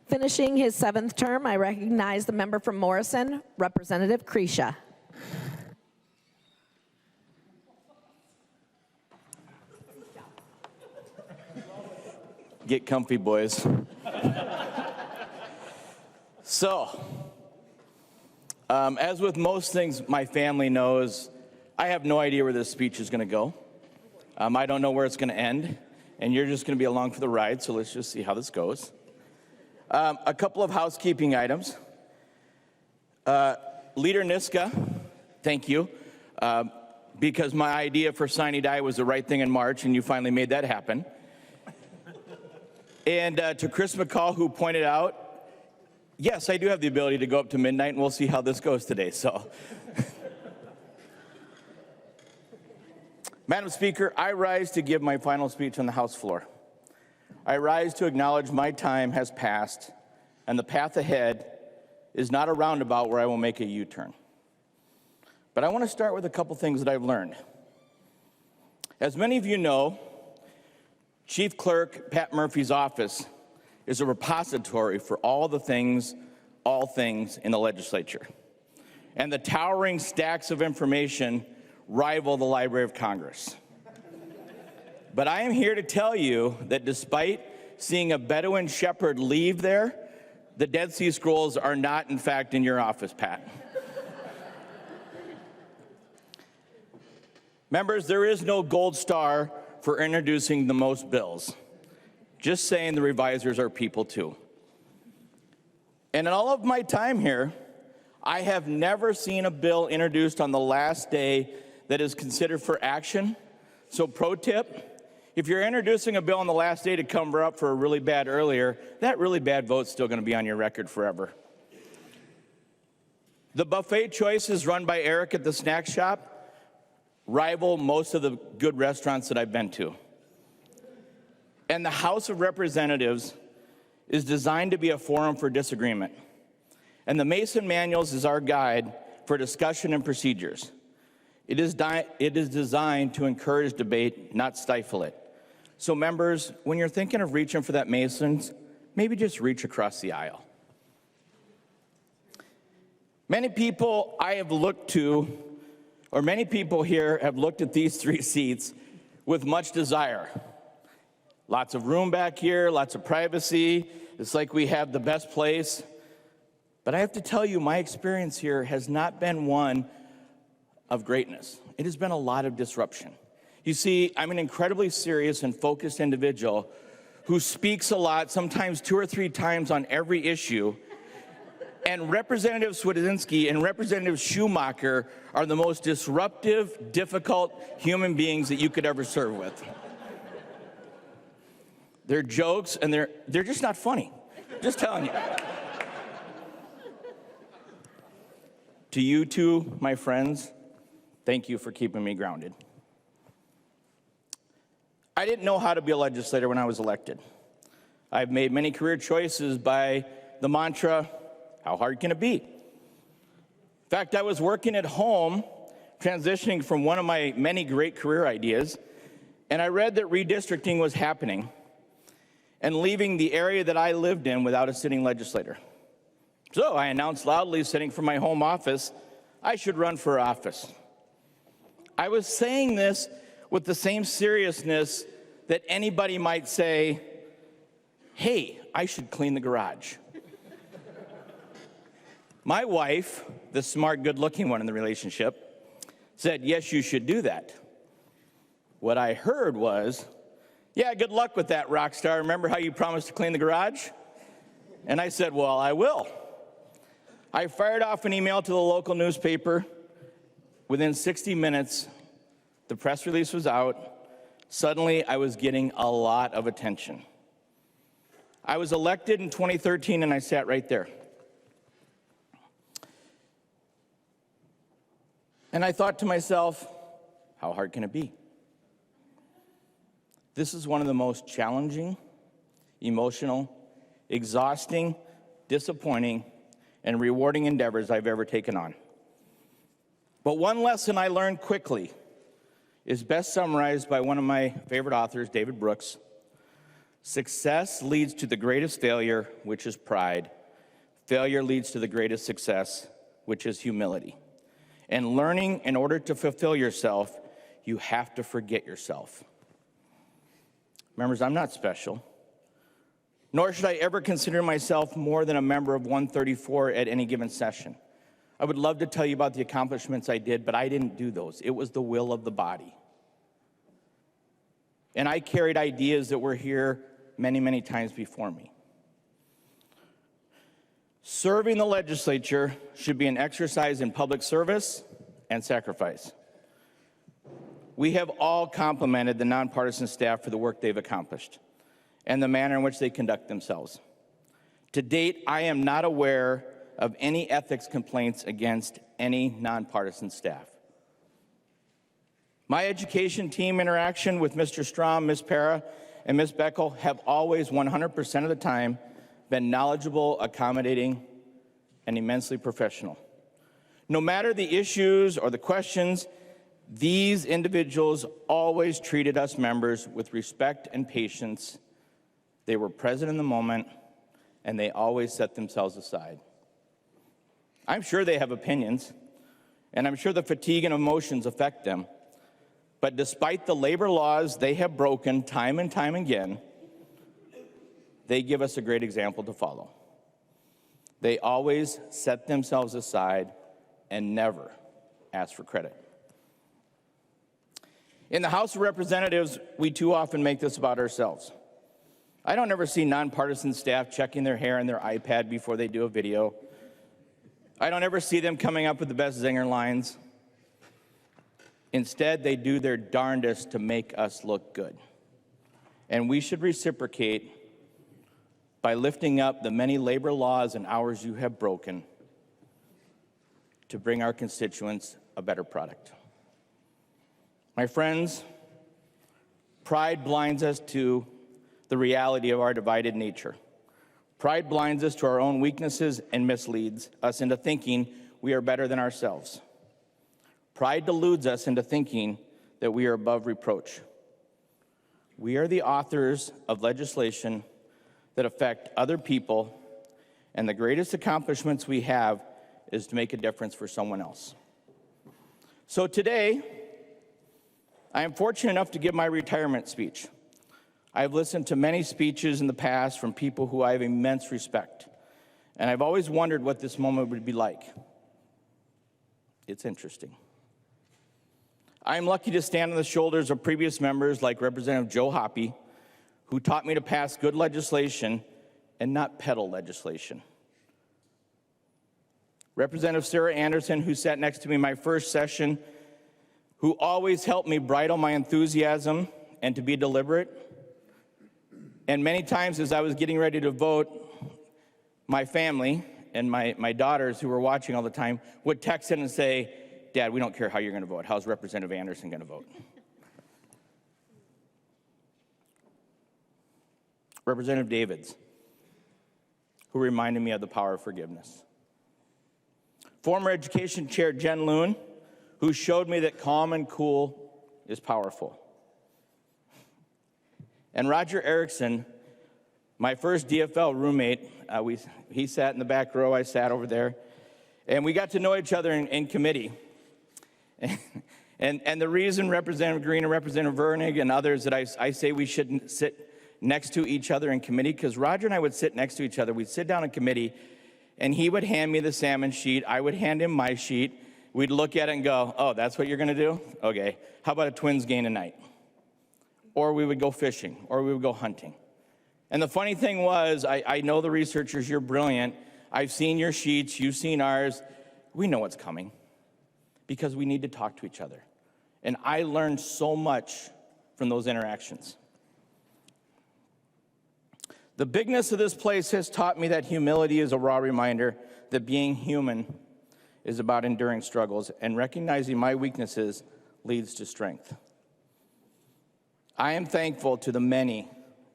Finishing his 7th term, I recognize the member from Morrison, Representative Kresha. Get comfy, boys. So, as with most things my family knows, I have no idea where this speech is going to go. I don't know where it's going to end, and you're just going to be along for the ride, so let's just see how this goes. A couple of housekeeping items. Leader Niska, thank you, because my idea for Sine Die was the right thing in March, and you finally made that happen. And to Chris McCall, who pointed out, yes, I do have the ability to go up to midnight, and we'll see how this goes today. So, Madam Speaker, I rise to give my final speech on the House floor. I rise to acknowledge my time has passed, and the path ahead is not a roundabout where I will make a U-turn. But I want to start with a couple things that I've learned. As many of you know, Chief Clerk Pat Murphy's office is a repository for all things in the legislature. And the towering stacks of information rival the Library of Congress. But I am here to tell you that despite seeing a Bedouin shepherd leave there, the Dead Sea Scrolls are not, in fact, in your office, Pat. Members, there is no gold star for introducing the most bills. Just saying, the revisers are people too. And in all of my time here, I have never seen a bill introduced on the last day that is considered for action. So pro tip, if you're introducing a bill on the last day to cover up for a really bad earlier, that really bad vote's still going to be on your record forever. The buffet choices run by Eric at the snack shop rival most of the good restaurants that I've been to. And the House of Representatives is designed to be a forum for disagreement. And the Mason Manuals is our guide for discussion and procedures. It is designed to encourage debate, not stifle it. So members, when you're thinking of reaching for that Masons, maybe just reach across the aisle. Many people I have looked to, or many people here have looked at these 3 seats with much desire. Lots of room back here, lots of privacy. It's like we have the best place. But I have to tell you, my experience here has not been one of greatness. It has been a lot of disruption. You see, I'm an incredibly serious and focused individual who speaks a lot, sometimes 2 or 3 times on every issue. And Representative Swedzinski and Representative Schumacher are the most disruptive, difficult human beings that you could ever serve with. They're jokes, and they're just not funny. Just telling you. To you two, my friends, thank you for keeping me grounded. I didn't know how to be a legislator when I was elected. I've made many career choices by the mantra, how hard can it be? In fact, I was working at home, transitioning from one of my many great career ideas, and I read that redistricting was happening and leaving the area that I lived in without a sitting legislator. So I announced loudly, sitting from my home office, I should run for office. I was saying this with the same seriousness that anybody might say, hey, I should clean the garage. My wife, the smart, good-looking one in the relationship, said, yes, you should do that. What I heard was, yeah, good luck with that, rock star. Remember how you promised to clean the garage? And I said, well, I will. I fired off an email to the local newspaper. Within 60 minutes, the press release was out. Suddenly, I was getting a lot of attention. I was elected in 2013, and I sat right there. And I thought to myself, how hard can it be? This is one of the most challenging, emotional, exhausting, disappointing, and rewarding endeavors I've ever taken on. But one lesson I learned quickly is best summarized by one of my favorite authors, David Brooks. Success leads to the greatest failure, which is pride. Failure leads to the greatest success, which is humility. And learning, in order to fulfill yourself, you have to forget yourself. Members, I'm not special, nor should I ever consider myself more than a member of 134 at any given session. I would love to tell you about the accomplishments I did, but I didn't do those. It was the will of the body. And I carried ideas that were here many, many times before me. Serving the legislature should be an exercise in public service and sacrifice. We have all complimented the nonpartisan staff for the work they've accomplished and the manner in which they conduct themselves. To date, I am not aware of any ethics complaints against any nonpartisan staff. My education team interaction with Mr. Strom, Ms. Para, and Ms. Beckel have always 100% of the time been knowledgeable, accommodating, and immensely professional. No matter the issues or the questions, these individuals always treated us members with respect and patience. They were present in the moment, and they always set themselves aside. I'm sure they have opinions, and I'm sure the fatigue and emotions affect them. But despite the labor laws they have broken time and time again, they give us a great example to follow. They always set themselves aside and never ask for credit. In the House of Representatives, we too often make this about ourselves. I don't ever see nonpartisan staff checking their hair and their iPad before they do a video. I don't ever see them coming up with the best zinger lines. Instead, they do their darndest to make us look good. And we should reciprocate by lifting up the many labor laws and hours you have broken to bring our constituents a better product. My friends, pride blinds us to the reality of our divided nature. Pride blinds us to our own weaknesses and misleads us into thinking we are better than ourselves. Pride deludes us into thinking that we are above reproach. We are the authors of legislation that affect other people, and the greatest accomplishments we have is to make a difference for someone else. So today, I am fortunate enough to give my retirement speech. I have listened to many speeches in the past from people who I have immense respect, and I've always wondered what this moment would be like. It's interesting. I am lucky to stand on the shoulders of previous members like Representative Joe Hoppe, who taught me to pass good legislation and not peddle legislation. Representative Sarah Anderson, who sat next to me in my first session, who always helped me bridle my enthusiasm and to be deliberate. And many times as I was getting ready to vote, my family and my daughters who were watching all the time would text in and say, "Dad, we don't care how you're going to vote. How's Representative Anderson going to vote?" Representative Davids, who reminded me of the power of forgiveness. Former Education Chair Jen Loon, who showed me that calm and cool is powerful. And Roger Erickson, my first DFL roommate, he sat in the back row, I sat over there, and we got to know each other in committee. And the reason Representative Green and Representative Vernig and others that I say we shouldn't sit next to each other in committee, because Roger and I would sit next to each other. We'd sit down in committee, and he would hand me the salmon sheet. I would hand him my sheet. We'd look at it and go, "Oh, that's what you're going to do? Okay. How about a Twins game tonight?" Or we would go fishing, or we would go hunting. And the funny thing was, I know the researchers, you're brilliant. I've seen your sheets, you've seen ours. We know what's coming because we need to talk to each other. And I learned so much from those interactions. The bigness of this place has taught me that humility is a raw reminder that being human is about enduring struggles, and recognizing my weaknesses leads to strength. I am thankful to the many,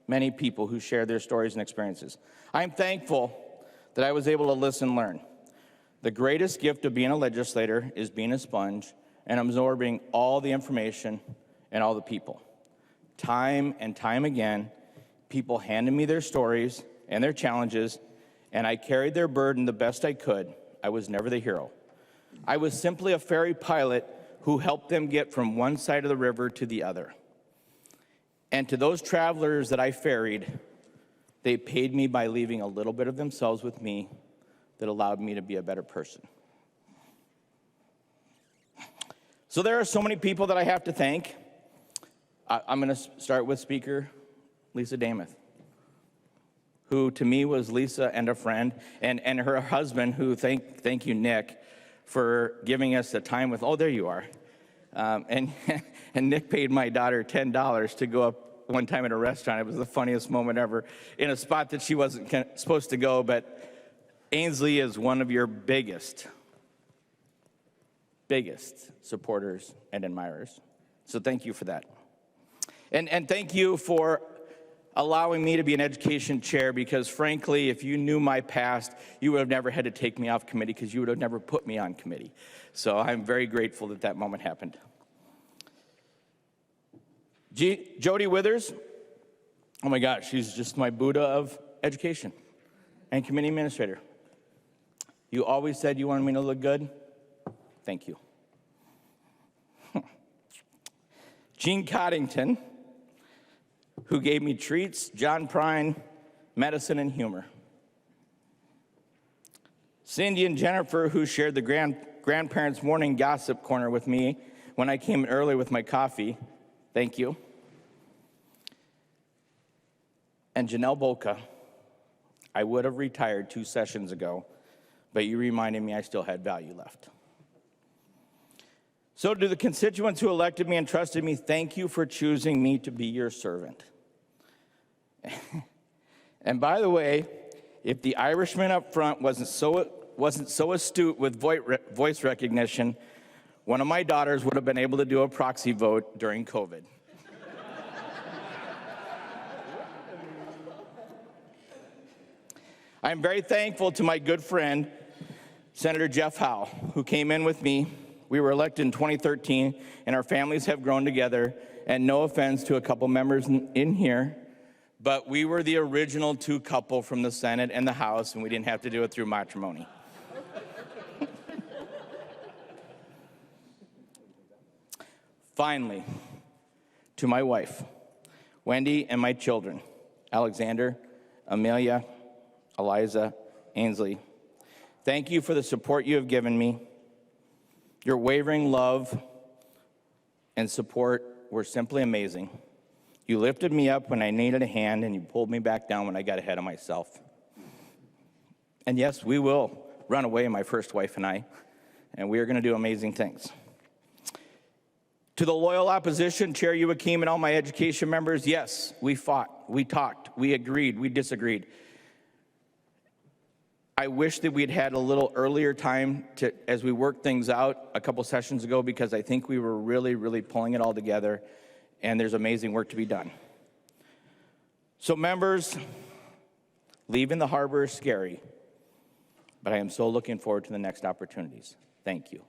many people who share their stories and experiences. I am thankful that I was able to listen and learn. The greatest gift of being a legislator is being a sponge and absorbing all the information and all the people. Time and time again, People handed me their stories and their challenges, and I carried their burden the best I could. I was never the hero. I was simply a ferry pilot who helped them get from one side of the river to the other. And to those travelers that I ferried, they paid me by leaving a little bit of themselves with me that allowed me to be a better person. So there are so many people that I have to thank. I'm going to start with Speaker Lisa Damath, who to me was Lisa and a friend, and her husband, who thank you, Nick, for giving us the time with, oh, there you are. And Nick paid my daughter $10 to go up one time at a restaurant. It was the funniest moment ever in a spot that she wasn't supposed to go, but Ainsley is one of your biggest supporters and admirers. So thank you for that. And thank you for allowing me to be an education chair, because frankly, if you knew my past, you would have never had to take me off committee, because you would have never put me on committee. So I'm very grateful that that moment happened. Jody Withers, oh my gosh, she's just my Buddha of education and committee administrator. You always said you wanted me to look good. Thank you. Gene Coddington, who gave me treats, John Prine, medicine, and humor. Cindy and Jennifer, who shared the grandparents' morning gossip corner with me when I came early with my coffee. Thank you. And Janelle Bolka, I would have retired 2 sessions ago, but you reminded me I still had value left. So to the constituents who elected me and trusted me, thank you for choosing me to be your servant. And by the way, if the Irishman up front wasn't so astute with voice recognition, one of my daughters would have been able to do a proxy vote during COVID. I'm very thankful to my good friend, Senator Jeff Howe, who came in with me. We were elected in 2013, and our families have grown together. And no offense to a couple members in here, but we were the original 2 couple from the Senate and the House, and we didn't have to do it through matrimony. Finally, to my wife, Wendy, and my children, Alexander, Amelia, Eliza, Ainsley, thank you for the support you have given me. Your wavering love and support were simply amazing. You lifted me up when I needed a hand, and you pulled me back down when I got ahead of myself. And yes, we will run away, my first wife and I, and we are going to do amazing things. To the loyal opposition, Chair Joachim and all my education members, yes, we fought, we talked, we agreed, we disagreed. I wish that we'd had a little earlier time as we worked things out a couple sessions ago, because I think we were really, really pulling it all together, and there's amazing work to be done. So members, leaving the harbor is scary, but I am so looking forward to the next opportunities. Thank you.